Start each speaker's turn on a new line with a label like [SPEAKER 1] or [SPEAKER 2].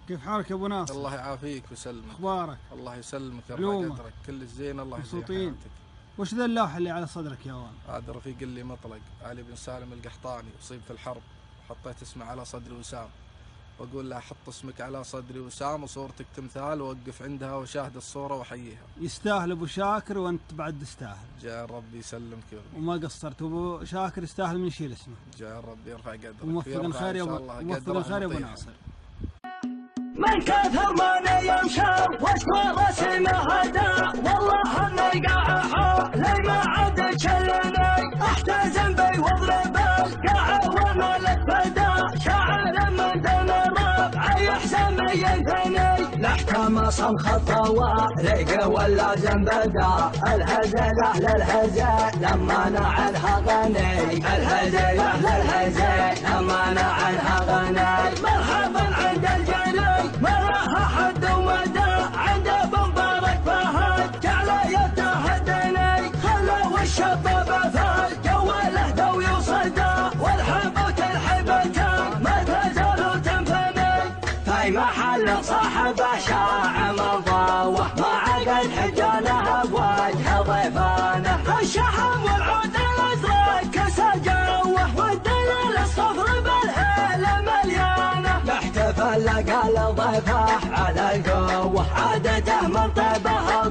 [SPEAKER 1] كيف حالك يا ابو ناصر؟
[SPEAKER 2] الله يعافيك ويسلمك.
[SPEAKER 1] اخبارك؟
[SPEAKER 2] الله يسلمك ويرفع قدرك. كل الزين. الله يحفظك.
[SPEAKER 1] مبسوطين. وش ذا اللوحة اللي على صدرك يا وان؟
[SPEAKER 2] هذا رفيق اللي مطلق علي بن سالم القحطاني، أصيب في الحرب، حطيت اسمه على صدري وسام، واقول له حط اسمك على صدري وسام وصورتك تمثال، ووقف عندها وشاهد الصورة وحييها.
[SPEAKER 1] يستاهل ابو شاكر وانت بعد تستاهل.
[SPEAKER 2] جاء ربي يسلمك ويرضيك.
[SPEAKER 1] وما قصرت، ابو شاكر يستاهل من يشيل اسمه.
[SPEAKER 2] جاء ربي يرفع قدرك.
[SPEAKER 1] وموفق الخير يا ابو ناصر.
[SPEAKER 3] من كثر ما يمشى واشوى رسمه هدى، والله النقاع حولي ما عاد شلني، احتزم بي واضرب القاع وملك فدا، شاعر من دون الربع يحسن ينثني، الاحكام صم خطه وريق ولا زنبدا، الهزل اهل الهزل لما نعنها غني، الهزل اهل الهزل لما نعنها غني، مرحبا عند الجني مرها حد ومدى، عند ابو مبارك فهد جعل يتهدني، خلوا الشباب فهد جواله دوي وصدى، والحبوت الحبتان ما تزالوا تنفني، في محل صاحبه شاع مضاوه، ما عقد حجاله بوجه ضيفانه، الشحم والعود الازرق كسى جوه، والدلال الصفر بالهيله مليانه، نحتفل لقى ضيفه على القوه، عادته من طيبها